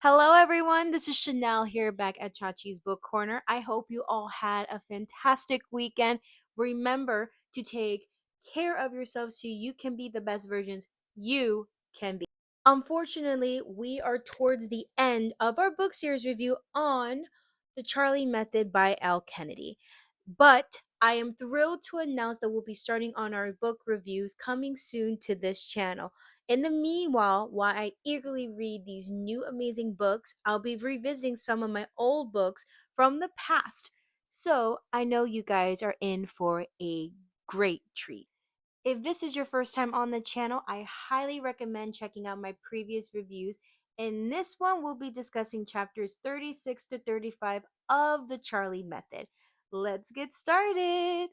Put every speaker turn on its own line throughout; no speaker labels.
Hello, everyone. This is Chanel here back at Chachi's Book Corner. I hope you all had a fantastic weekend. Remember to take care of yourself so you can be the best versions you can be. Unfortunately, we are towards the end of our book series review on The Charlie Method by Elle Kennedy. But I am thrilled to announce that we'll be starting on our book reviews coming soon to this channel. In the meanwhile, while I eagerly read these new amazing books, I'll be revisiting some of my old books from the past. So I know you guys are in for a great treat. If this is your first time on the channel, I highly recommend checking out my previous reviews. In this one, we'll be discussing chapters 36 to 35 of the Charlie Method. Let's get started.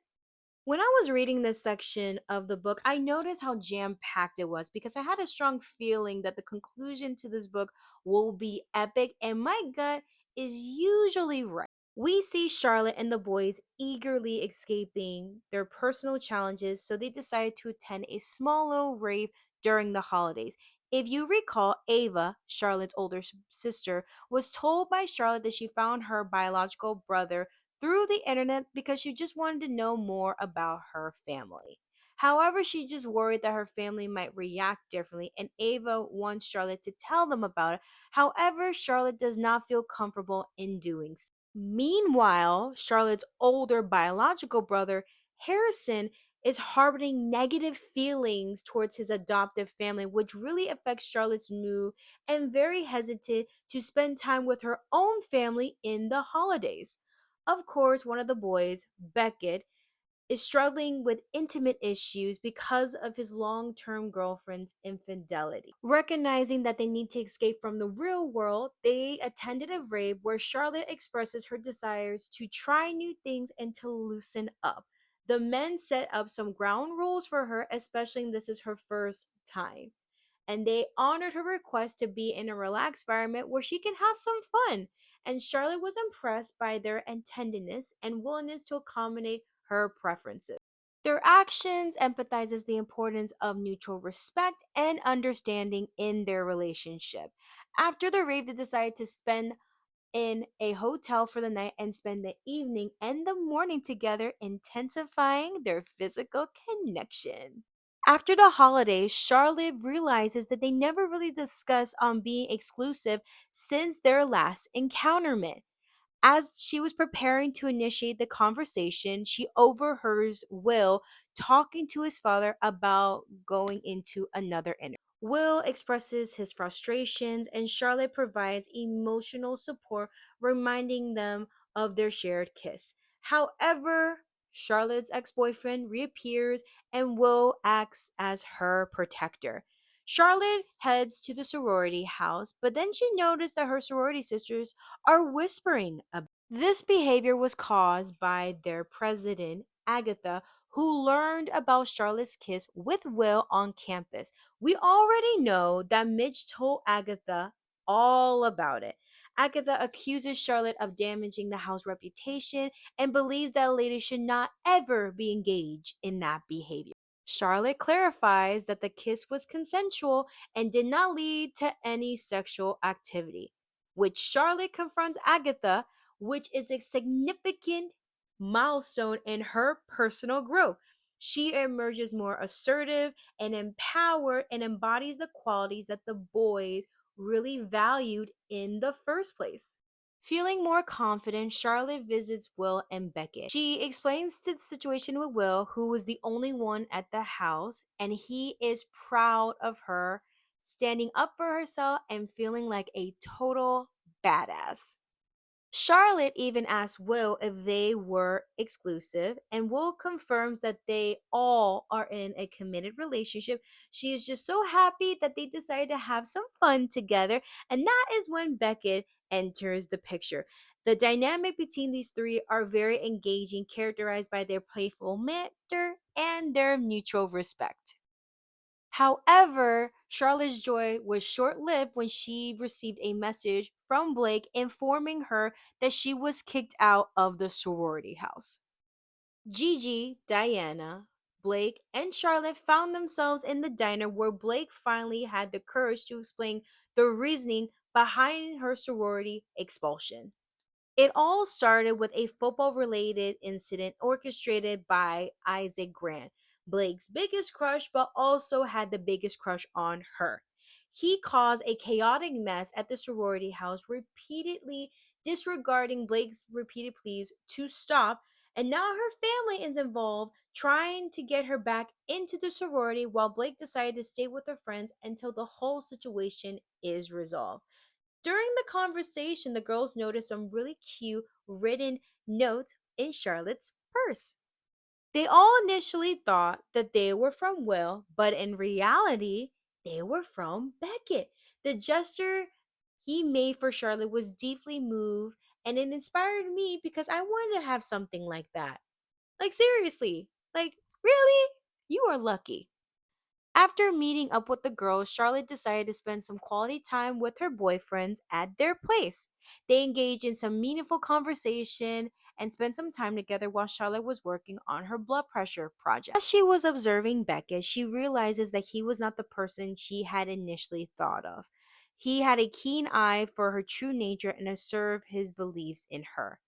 When I was reading this section of the book, I noticed how jam packed it was because I had a strong feeling that the conclusion to this book will be epic, and my gut is usually right. We see Charlotte and the boys eagerly escaping their personal challenges, so they decided to attend a small little rave during the holidays. If you recall, Ava, Charlotte's older sister, was told by Charlotte that she found her biological brother through the internet because she just wanted to know more about her family. However, she just worried that her family might react differently, and Ava wants Charlotte to tell them about it. However, Charlotte does not feel comfortable in doing so. Meanwhile, Charlotte's older biological brother, Harrison, is harboring negative feelings towards his adoptive family, which really affects Charlotte's mood and very hesitant to spend time with her own family in the holidays. Of course, one of the boys, Beckett, is struggling with intimate issues because of his long term girlfriend's infidelity. Recognizing that they need to escape from the real world, they attended a rave where Charlotte expresses her desires to try new things and to loosen up. The men set up some ground rules for her, especially this is her first time, and they honored her request to be in a relaxed environment where she can have some fun. And Charlotte was impressed by their attentiveness and willingness to accommodate her preferences. Their actions empathizes the importance of mutual respect and understanding in their relationship. After the rave, they decided to spend in a hotel for the night and spend the evening and the morning together, intensifying their physical connection. After the holidays, Charlotte realizes that they never really discussed on being exclusive since their last encounterment. As she was preparing to initiate the conversation, she overhears Will talking to his father about going into another interview. Will expresses his frustrations, and Charlotte provides emotional support, reminding them of their shared kiss. However, Charlotte's ex boyfriend reappears and Will acts as her protector. Charlotte heads to the sorority house, but then she noticed that her sorority sisters are whispering about. This behavior was caused by their president, Agatha, who learned about Charlotte's kiss with Will on campus. We already know that Midge told Agatha all about it. Agatha accuses Charlotte of damaging the house reputation and believes that a lady should not ever be engaged in that behavior. Charlotte clarifies that the kiss was consensual and did not lead to any sexual activity, which Charlotte confronts Agatha, which is a significant milestone in her personal growth. She emerges more assertive and empowered and embodies the qualities that the boys really valued in the first place. Feeling more confident, Charlotte visits Will and Beckett. She explains the situation with Will, who was the only one at the house, and he is proud of her standing up for herself and feeling like a total badass. Charlotte even asked Will if they were exclusive, and Will confirms that they all are in a committed relationship. She is just so happy that they decided to have some fun together, and that is when Beckett enters the picture. The dynamic between these three are very engaging, characterized by their playful banter and their mutual respect. However, Charlotte's joy was short lived when she received a message from Blake informing her that she was kicked out of the sorority house. Gigi, Diana, Blake, and Charlotte found themselves in the diner where Blake finally had the courage to explain the reasoning behind her sorority expulsion. It all started with a football related incident orchestrated by Isaac Grant, Blake's biggest crush, but also had the biggest crush on her. He caused a chaotic mess at the sorority house, repeatedly disregarding Blake's repeated pleas to stop, and now her family is involved trying to get her back into the sorority while Blake decided to stay with her friends until the whole situation is resolved. During the conversation, the girls noticed some really cute written notes in Charlotte's purse. They all initially thought that they were from Will, but in reality, they were from Beckett. The gesture he made for Charlotte was deeply moved, and it inspired me because I wanted to have something like that. Like, seriously, like, really? You are lucky. After meeting up with the girls, Charlotte decided to spend some quality time with her boyfriends at their place. They engaged in some meaningful conversation and spent some time together while Charlotte was working on her blood pressure project. As she was observing Beckett, she realizes that he was not the person she had initially thought of. He had a keen eye for her true nature and asserted his beliefs in her.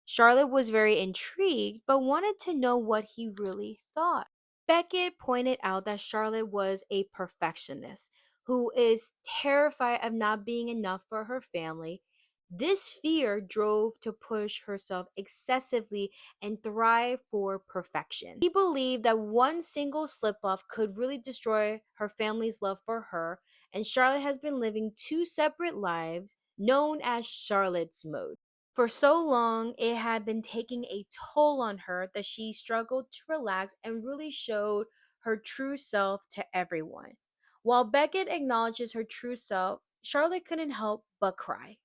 Charlotte was very intrigued but wanted to know what he really thought. Beckett pointed out that Charlotte was a perfectionist who is terrified of not being enough for her family. This fear drove to push herself excessively and thrive for perfection. He believed that one single slip up could really destroy her family's love for her, and Charlotte has been living two separate lives known as Charlotte's mode. For so long, it had been taking a toll on her that she struggled to relax and really showed her true self to everyone. While Beckett acknowledges her true self, Charlotte couldn't help but cry.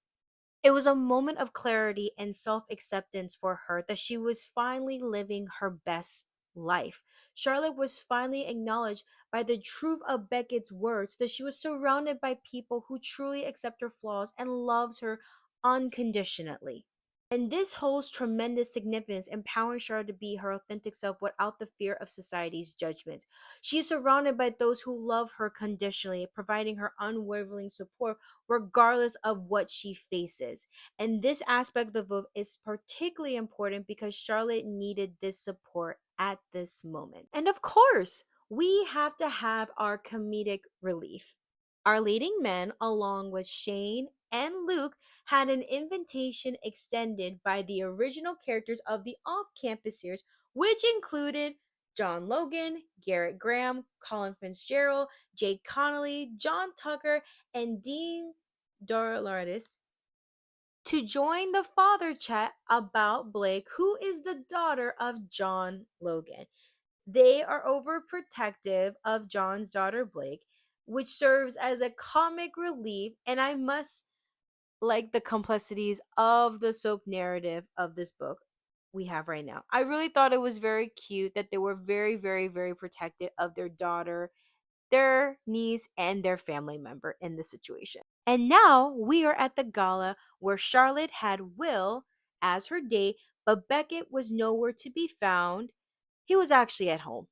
It was a moment of clarity and self acceptance for her that she was finally living her best life. Charlotte was finally acknowledged by the truth of Beckett's words that she was surrounded by people who truly accept her flaws and loves her unconditionally. And this holds tremendous significance, empowering Charlotte to be her authentic self without the fear of society's judgment. She is surrounded by those who love her conditionally, providing her unwavering support regardless of what she faces. And this aspect of the book is particularly important because Charlotte needed this support at this moment. And of course, we have to have our comedic relief. Our leading men, along with Shane and Luke, had an invitation extended by the original characters of the off campus series, which included John Logan, Garrett Graham, Colin Fitzgerald, Jake Connolly, John Tucker, and Dean Dorlaris, to join the father chat about Blake, who is the daughter of John Logan. They are overprotective of John's daughter Blake, which serves as a comic relief, and I must like the complexities of the soap narrative of this book we have right now. I really thought it was very cute that they were very, very, very protective of their daughter, their niece, and their family member in this situation. And now we are at the gala where Charlotte had Will as her date, but Beckett was nowhere to be found. He was actually at home.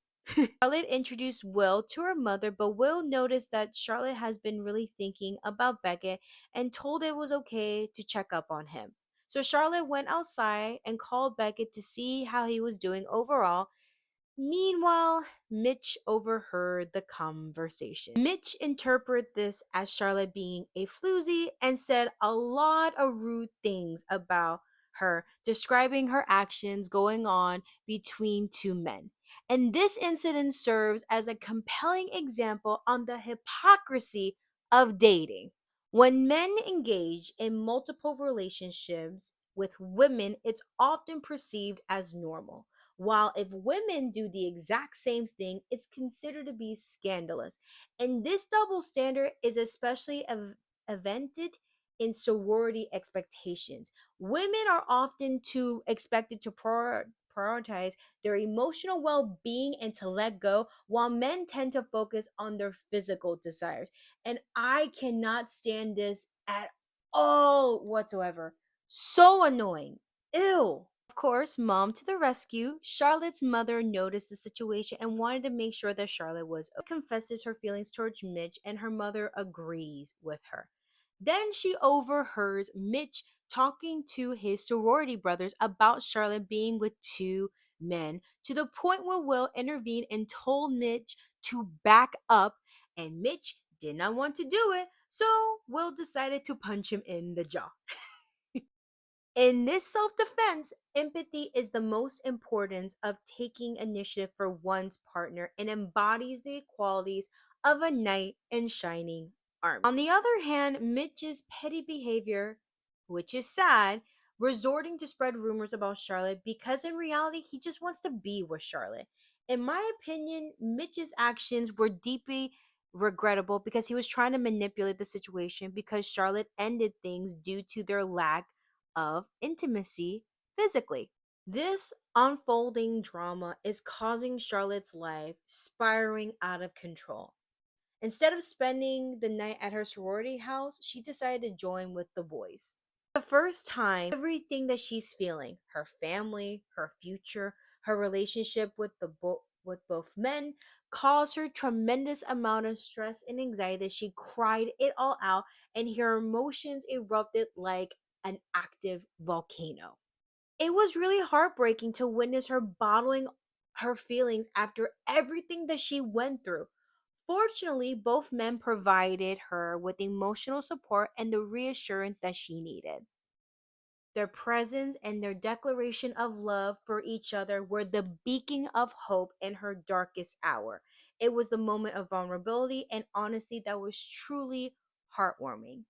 Charlotte introduced Will to her mother, but Will noticed that Charlotte has been really thinking about Beckett and told it was okay to check up on him. So Charlotte went outside and called Beckett to see how he was doing overall. Meanwhile, Mitch overheard the conversation. Mitch interpreted this as Charlotte being a floozy and said a lot of rude things about her, describing her actions going on between two men. And this incident serves as a compelling example on the hypocrisy of dating. When men engage in multiple relationships with women, it's often perceived as normal. While if women do the exact same thing, it's considered to be scandalous. And this double standard is especially evented in sorority expectations. Women are often too expected to prioritize their emotional well-being and to let go, while men tend to focus on their physical desires. And I cannot stand this at all whatsoever. So annoying. Ew. Of course, mom to the rescue. Charlotte's mother noticed the situation and wanted to make sure that Charlotte was okay. Confesses her feelings towards Mitch, and her mother agrees with her. Then she overhears Mitch talking to his sorority brothers about Charlotte being with two men, to the point where Will intervened and told Mitch to back up, and Mitch did not want to do it, so Will decided to punch him in the jaw. In this self defense, empathy is the most importance of taking initiative for one's partner and embodies the qualities of a knight in shining armor. On the other hand, Mitch's petty behavior, which is sad, resorting to spread rumors about Charlotte because in reality he just wants to be with Charlotte. In my opinion, Mitch's actions were deeply regrettable because he was trying to manipulate the situation because Charlotte ended things due to their lack of intimacy physically. This unfolding drama is causing Charlotte's life spiraling out of control. Instead of spending the night at her sorority house, she decided to join with the boys. The first time, everything that she's feeling, her family, her future, her relationship with both men, caused her tremendous amount of stress and anxiety. She cried it all out, and her emotions erupted like an active volcano. It was really heartbreaking to witness her bottling her feelings after everything that she went through. Fortunately, both men provided her with emotional support and the reassurance that she needed. Their presence and their declaration of love for each other were the beacon of hope in her darkest hour. It was the moment of vulnerability and honesty that was truly heartwarming.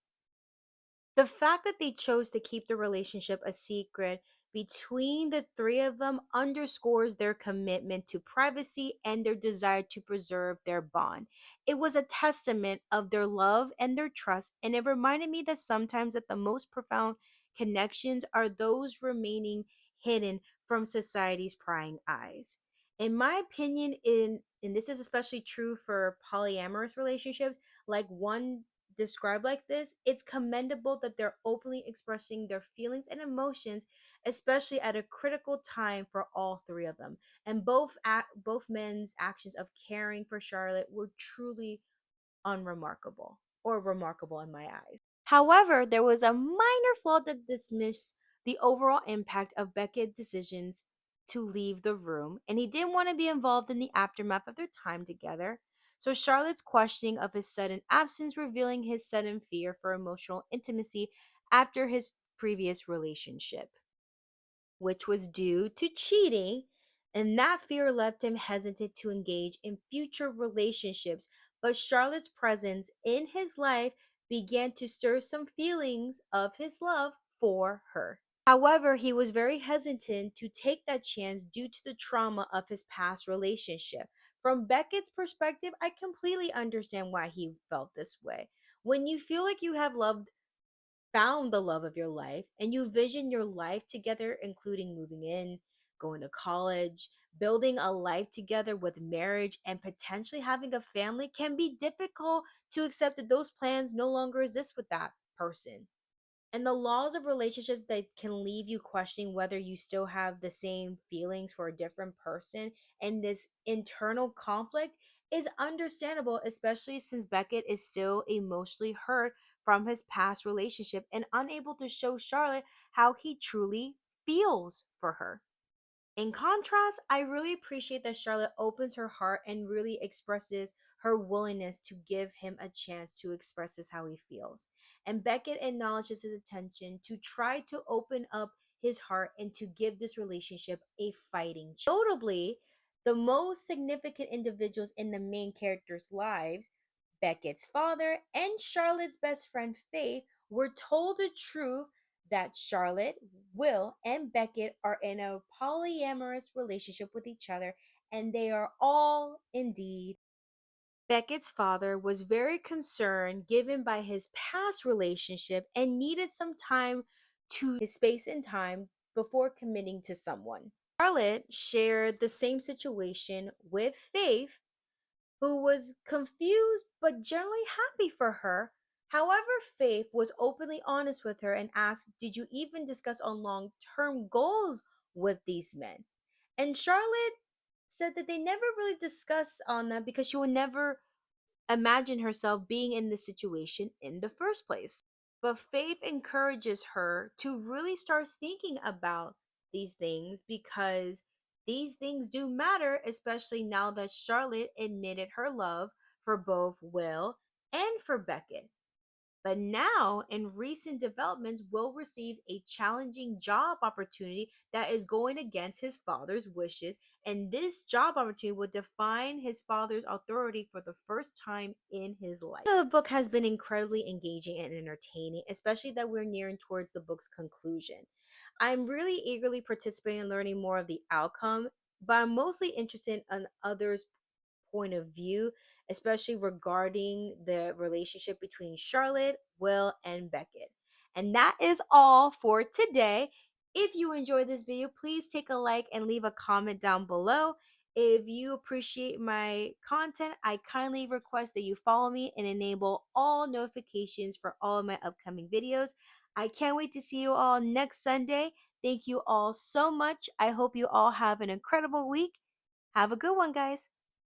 The fact that they chose to keep the relationship a secret between the three of them underscores their commitment to privacy and their desire to preserve their bond. It was a testament of their love and their trust, and it reminded me that sometimes that the most profound connections are those remaining hidden from society's prying eyes. In my opinion, and this is especially true for polyamorous relationships, like one described like this, it's commendable that they're openly expressing their feelings and emotions, especially at a critical time for all three of them. And both men's actions of caring for Charlotte were truly unremarkable, or remarkable in my eyes. However, there was a minor flaw that dismissed the overall impact of Beckett's decisions to leave the room, and he didn't want to be involved in the aftermath of their time together. So Charlotte's questioning of his sudden absence, revealing his sudden fear for emotional intimacy after his previous relationship, which was due to cheating, and that fear left him hesitant to engage in future relationships. But Charlotte's presence in his life began to stir some feelings of his love for her. However, he was very hesitant to take that chance due to the trauma of his past relationship. From Beckett's perspective, I completely understand why he felt this way. When you feel like you have found the love of your life and you vision your life together, including moving in, going to college, building a life together with marriage, and potentially having a family, can be difficult to accept that those plans no longer exist with that person. And the laws of relationships that can leave you questioning whether you still have the same feelings for a different person, and this internal conflict is understandable, especially since Beckett is still emotionally hurt from his past relationship and unable to show Charlotte how he truly feels for her. In contrast, I really appreciate that Charlotte opens her heart and really expresses her willingness to give him a chance to express how he feels. And Beckett acknowledges his intention to try to open up his heart and to give this relationship a fighting chance. Notably, the most significant individuals in the main characters' lives, Beckett's father and Charlotte's best friend Faith, were told the truth that Charlotte, Will, and Beckett are in a polyamorous relationship with each other, and they are all indeed. Beckett's father was very concerned given by his past relationship and needed some time to his space and time before committing to someone. Charlotte shared the same situation with Faith, who was confused but generally happy for her. However, Faith was openly honest with her and asked, "Did you even discuss on long term goals with these men?" And Charlotte said that they never really discussed on that because she would never imagine herself being in this situation in the first place. But Faith encourages her to really start thinking about these things because these things do matter, especially now that Charlotte admitted her love for both Will and for Beckett. But now, in recent developments, Will receive a challenging job opportunity that is going against his father's wishes. And this job opportunity will define his father's authority for the first time in his life. The book has been incredibly engaging and entertaining, especially that we're nearing towards the book's conclusion. I'm really eagerly participating in learning more of the outcome, but I'm mostly interested in others' point of view, especially regarding the relationship between Charlotte, Will, and Beckett. And that is all for today. If you enjoyed this video, please take a like and leave a comment down below. If you appreciate my content, I kindly request that you follow me and enable all notifications for all of my upcoming videos. I can't wait to see you all next Sunday. Thank you all so much. I hope you all have an incredible week. Have a good one, guys.